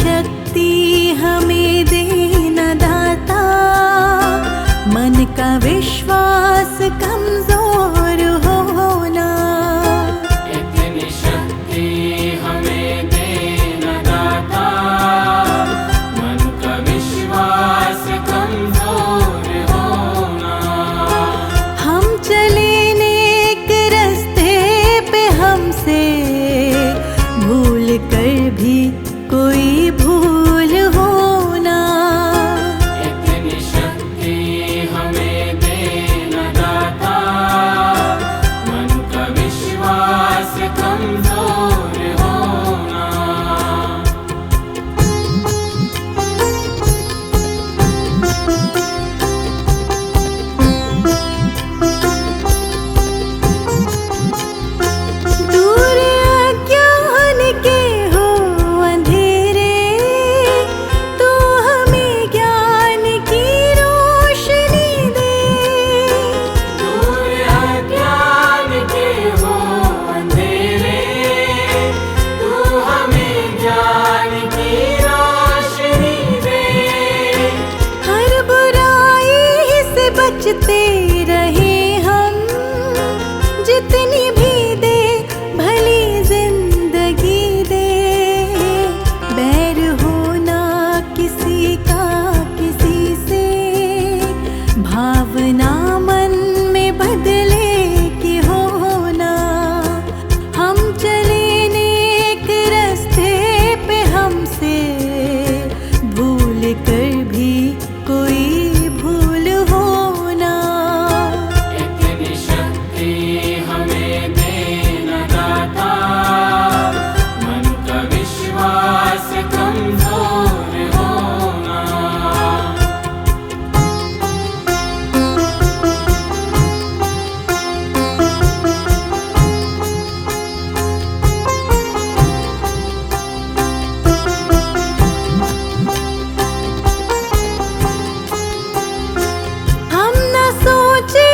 शक्ति हमें देना दाता, मन का विश्वास कमजोर होना। इतनी शक्ति हमें देना दाता, मन का विश्वास कमजोर होना। हम चले नेक रास्ते पे, हमसे भूल कर भी कोई भूल होना। इतनी शक्ति हमें देना दाता, मन का विश्वास कमजोर होना। दूर अज्ञान के हो अंधेरे, तो हमें ज्ञान की रोशनी दे। दूर अज्ञान के हो अंधेरे, तू हमें ज्ञान की रोशनी दे। हर बुराई से बचते रहे हम, जितनी भी दे भली जिंदगी दे। बैर होना किसी का किसी से, भावना मन में बदले की होना। हम चले नेक रास्ते पे, हमसे भूल कर भी कोई भूल होना। इतनी शक्ति हमें देना दाता, मन का विश्वास कमजोर होना। हम न सोचे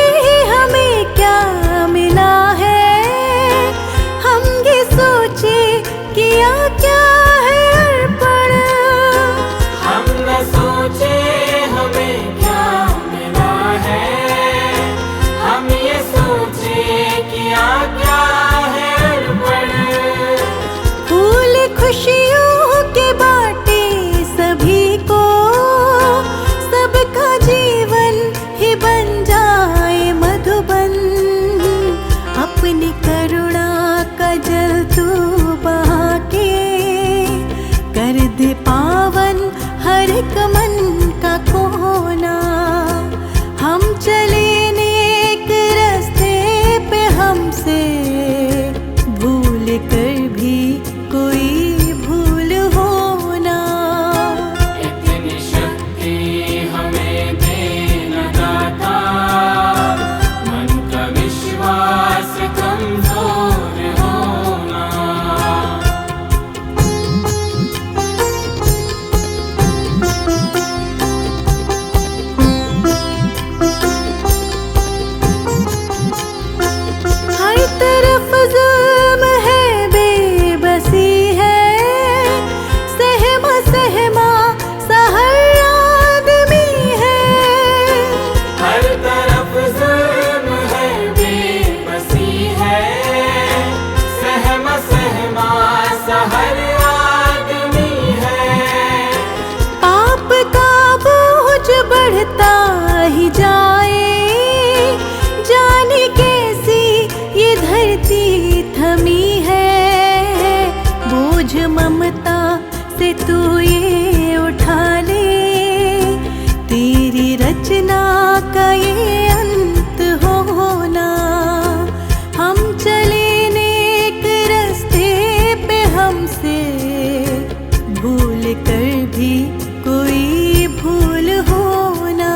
हमें क्या मिला है, हम ये सोचे किया क्या है अर्पण। हम न सोचे हमें क्या मिला है, हम ये सोचे किया क्या है अर्पण। फूल खुशियों के बाटे सभी को, सबका जीवन ही बन जाए मधुबन। अपनी करुणा का जल तू बहा के, कर दे पावन हर एक मन का कोना। हम चले नेक रास्ते पे, हमसे भूल कर भी कोई भूल होना। इतनी शक्ति हमें देना दाता, मन का विश्वास कमजोर होना। हर तरफ जुल्म है, बेबसी है, सहमा सहमा सा हर आदमी है। हर तरफ जुल्म है, बेबसी है, सहमा सहमा सा हर आदमी है। पाप का बोझ बढ़ता ही जाए, जाने कैसी ये धरती थमी है। बोझ ममता से तू ये उठा ले, तेरी रचना का ये अंत होना। हम चले नेक रास्ते पे, हमसे भूल कर भी कोई भूल होना।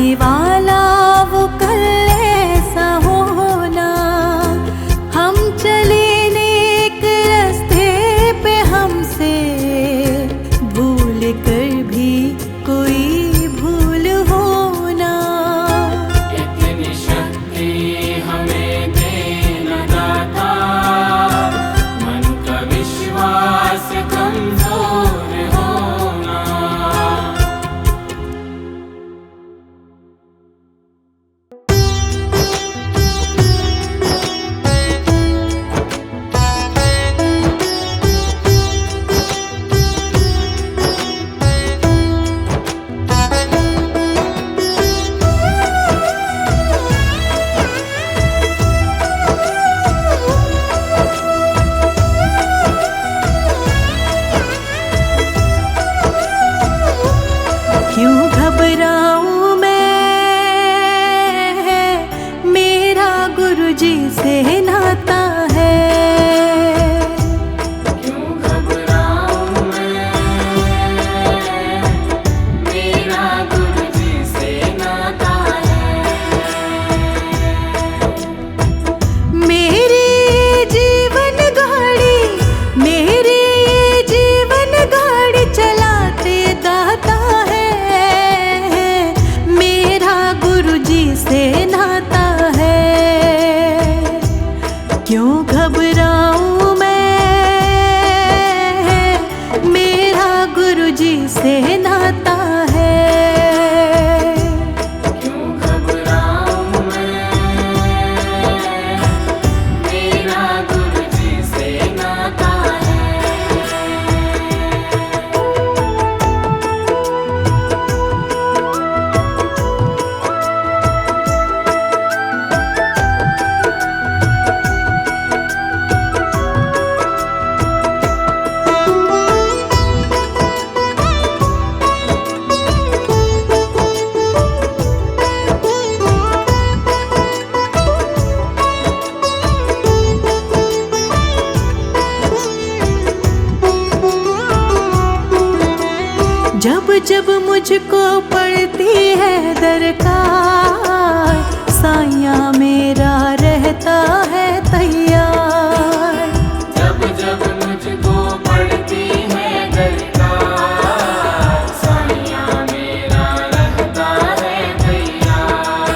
आने वाला वो कल ऐसा होना, हम चले नेक रास्ते पे हमसे भूल कर भी कोई भूल होना। इतनी शक्ति हमें देना दाता, मन का विश्वास कमजोर होना। क्यों घबराऊं मैं, मेरा गुरुजी से नाता है। क्यों घबराऊं मैं, मेरा गुरुजी से नाता है। मेरी जीवन गाड़ी, मेरी जीवन गाड़ी चलाते दाता है। मेरा गुरुजी से नाता है। क्यों घबराऊं मैं, मेरा गुरुजी से नाता है। क्यों घबराऊं मैं, मेरा गुरुजी से नाता है। जब जब मुझको पड़ती है दरकार, साया मेरा रहता है तैयार। जब जब मुझको पड़ती है दरकार, साया मेरा रहता है तैयार।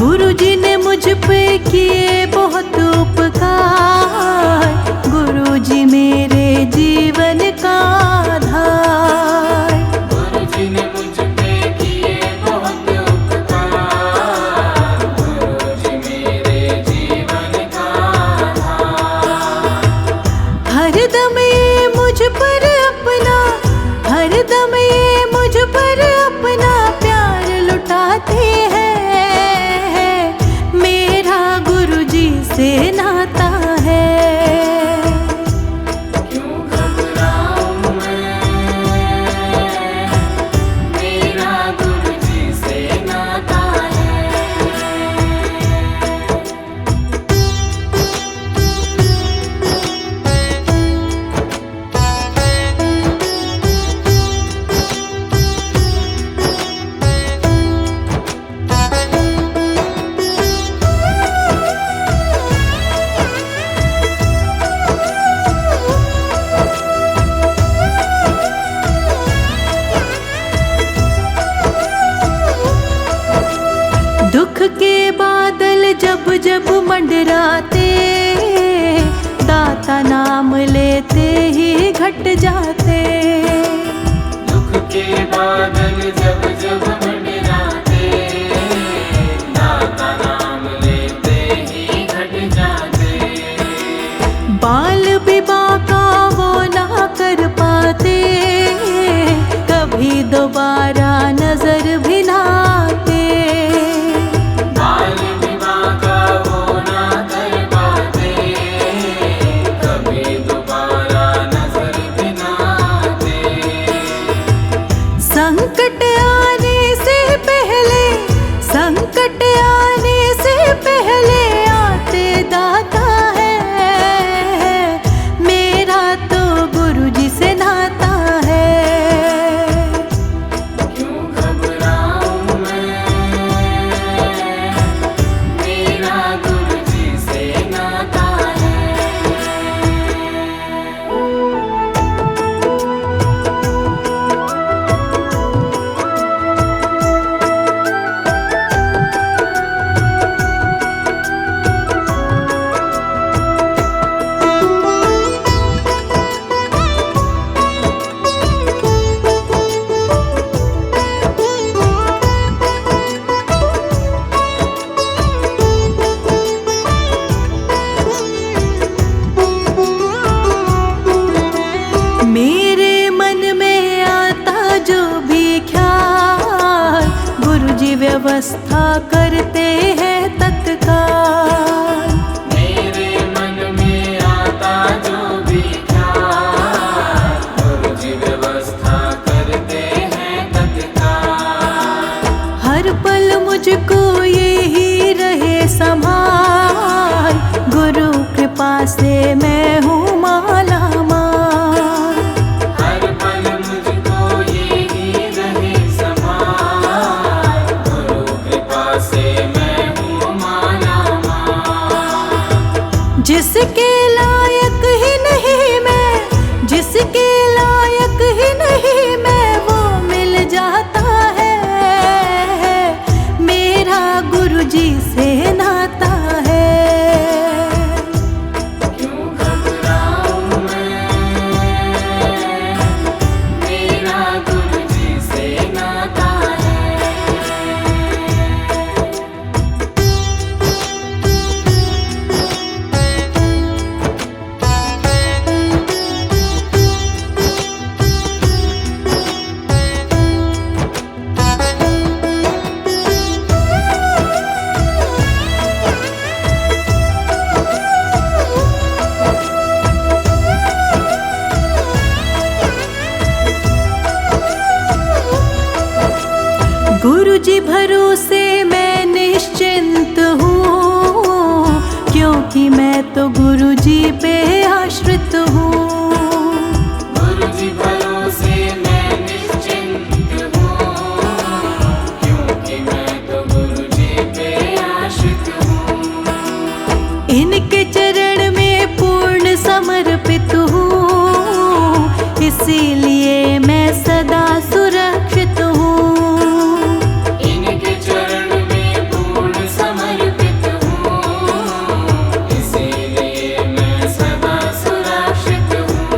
गुरुजी ने मुझ पे किए बहुत उपकार, गुरुजी मेरे जीवन का आधार। गुरुजी ने मुझ पे किए बहुत उपकार, गुरुजी मेरे जीवन का आधार। हरदम ये मुझ पर अपना, हरदम ये मुझ पर अपना प्यार लुटाते हैं। मेरा गुरुजी से नाता है। क्यों घबराऊं मैं, मेरा गुरुजी से नाता है। दुख के बादल जब जब मंडराते, दाता नाम लेते ही घट जाते। दुख के बादल जब जब मंडराते, दाता नाम लेते ही घट जाते। बाल विवाह का वो ना कर पाते, कभी दोबारा नजर भी ना आते। बाल विवाह का वो ना कर पाते, कभी दोबारा नजर भी ना आते। संकट आने व्यवस्था करते हैं तत्काल। मेरे मन में आता जो भी ख्याल, गुरु जी व्यवस्था करते हैं तत्काल। हर पल मुझको यही रहे संभाल, गुरु कृपा से मैं हूँ माला माल। हर पल मुझको यही रहे संभाल, गुरु कृपा से मैं हूँ माला माल। जिसके लायक ही नहीं मैं, जिसके लायक ही नहीं मैं, वो मिल जाता है। मेरा गुरु जी से नाता है। क्यों घबराऊं मैं, मेरा गुरु जी से नाता है। गुरु जी भरोसे मैं निश्चिंत हूँ, क्योंकि मैं तो गुरु जी पे आश्रित हूँ। गुरु जी भरोसे मैं निश्चिंत हूँ, क्योंकि मैं तो गुरु जी पे आश्रित हूँ। इनके चरण में पूर्ण समर्पित हूँ, इसीलिए मैं सदा सुरक्षित हूँ। इनके चरण में पूर्ण समर्पित हूँ, इसीलिए मैं सदा सुरक्षित हूँ।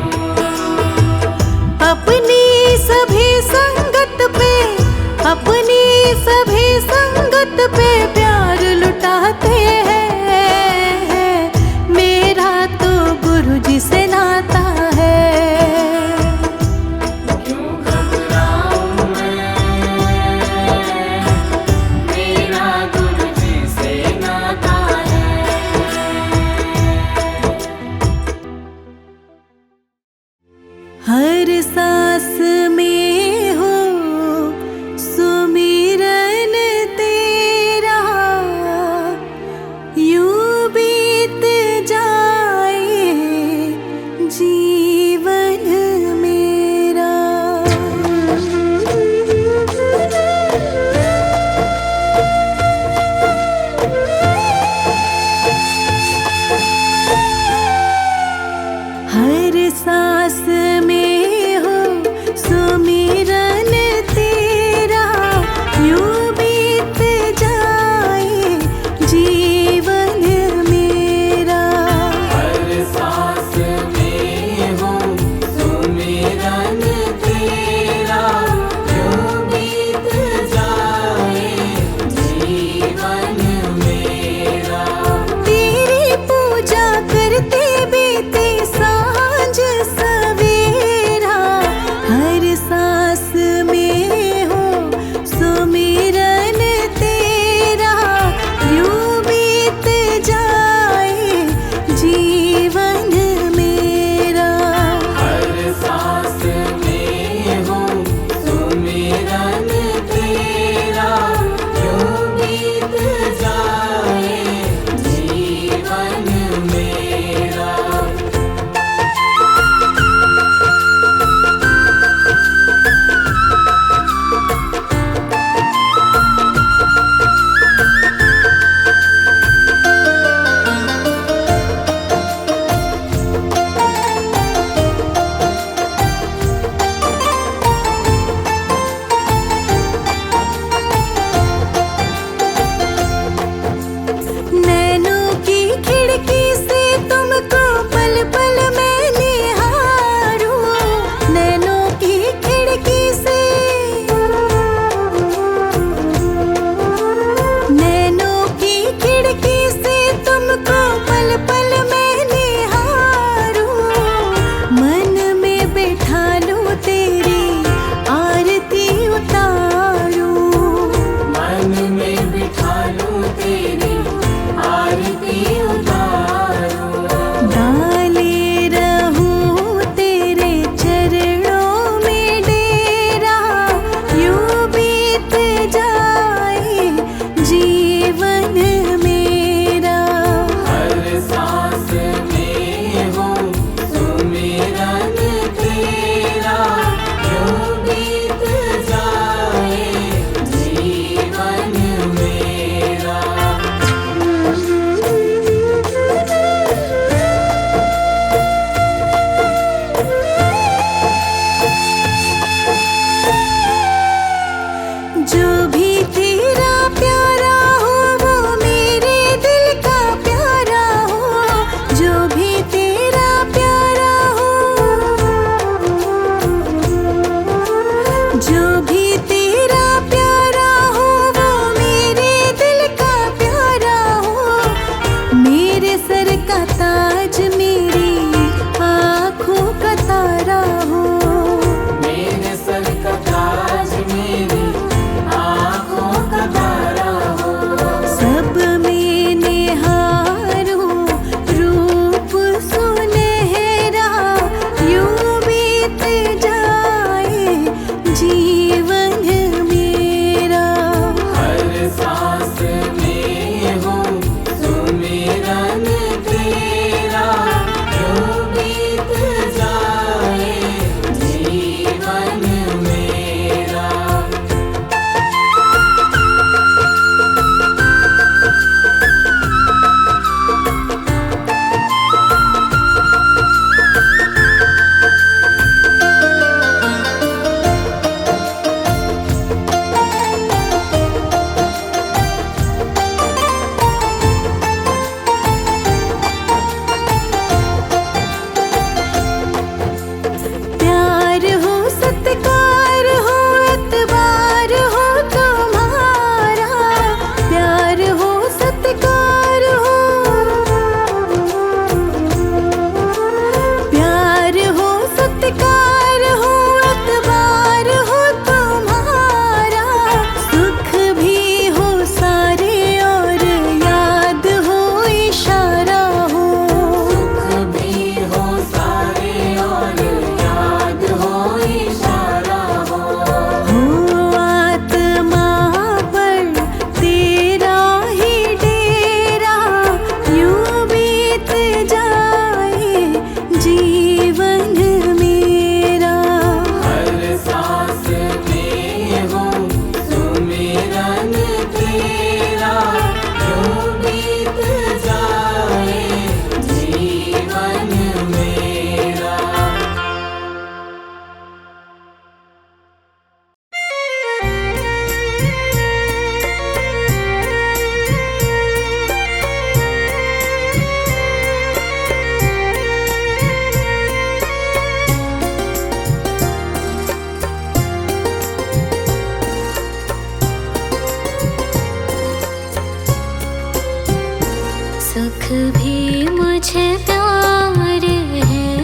भी मुझे प्यारे हैं,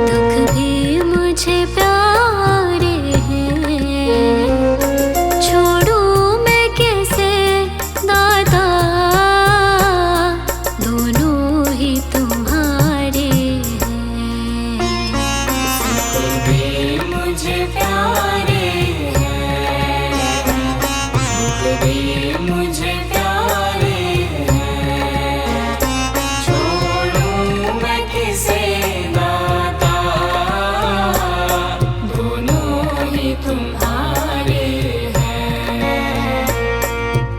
दुख भी मुझे प्यारे हैं। छोड़ूं मैं कैसे दाता, दोनों ही तुम्हारे हैं। सुख भी मुझे प्यारे हैं, दुख भी मुझे प्यारे हैं। छोड़ूं मैं किसे दाता, दोनों ही तुम्हारे हैं।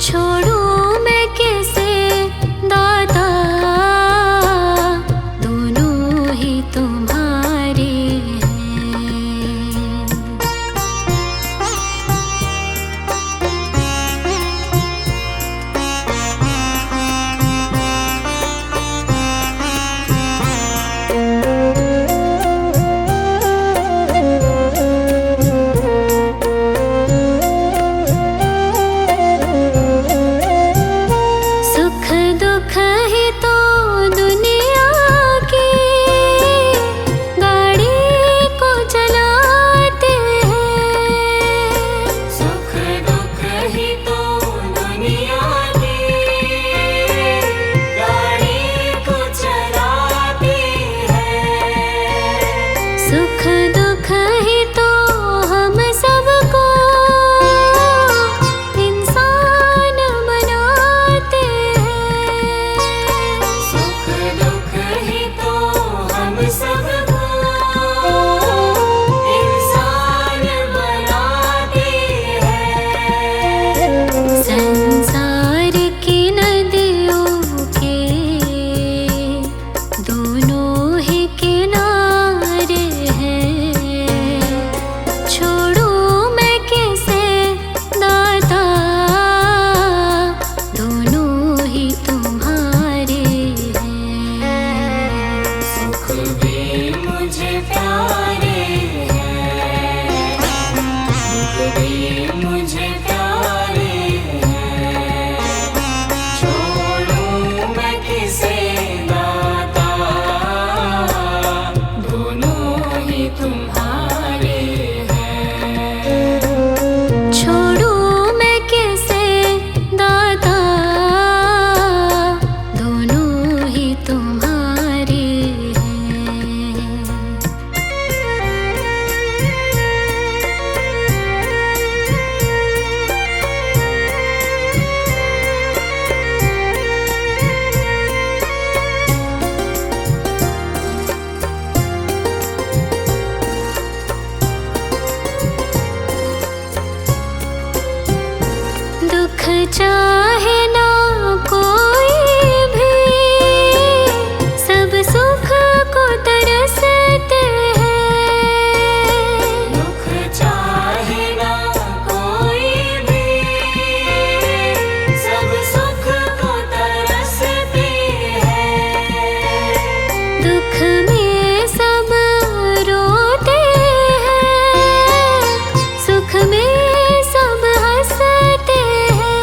छोड़ूं मैं कैसे दाता, दोनों ही तुम्हारे हैं। सुख दुख ही तो दुनिया की गाड़ी को चलाते हैं। सुख दुख ही तो दुनिया की गाड़ी को चलाती है। सुख दुख ही तो हम सबको इंसान बनाते हैं। सुख दुख ही तो हम सबको इंसान बनाती है। संसार की नदियों के दोनों ही किनारे हैं। छोड़ूं मैं कैसे दाता, दोनों ही तुम्हारे हैं। सुख भी मुझे प्यारे हैं, दुख भी मुझे प्यारे हैं। छोड़ूं मैं किसे दाता, दोनों ही तुम्हारे हैं। छोड़ूं मैं कैसे दाता, दोनों ही तुम्हारे हैं। दुख चाहे ना कोई भी, सब सुख को तरसते हैं। दुख चाहे ना कोई भी, सब सुख को तरसते हैं। दुख में सब रोते हैं, सुख में सब हंसते हैं।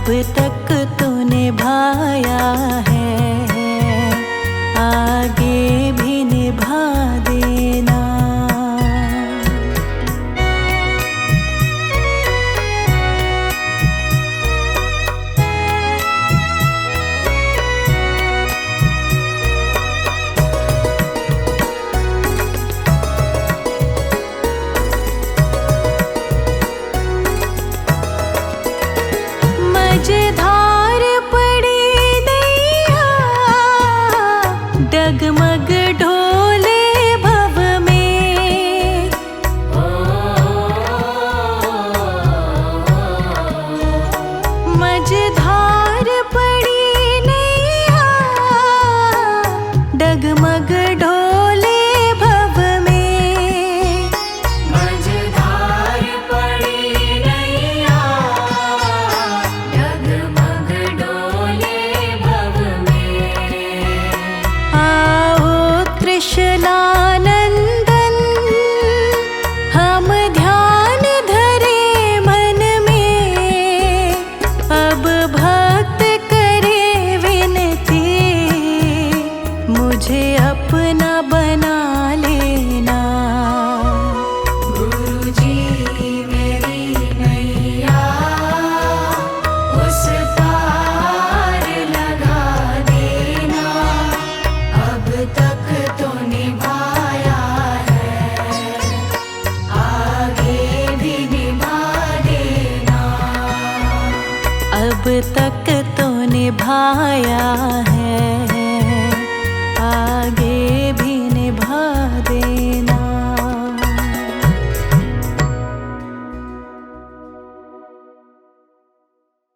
तक तो निभाया है, आगे भी निभा देना। मझधार पड़ी नैया, डगमग ढोले भव में। मझधार पड़ी नैया, डगमग ढोले भव में। मझधार पड़ी नैया, डगमग डोले भव में। आओ त्रिशलानंदन, हम ध्यान धरे मन में। अब भक्त करे विनती, मुझे अपना बना लेना। गुरुजी मेरी नैया उस पार लगा देना। अब तक तो निभाया है, आगे भी निभा देना। अब तक तो निभाया है,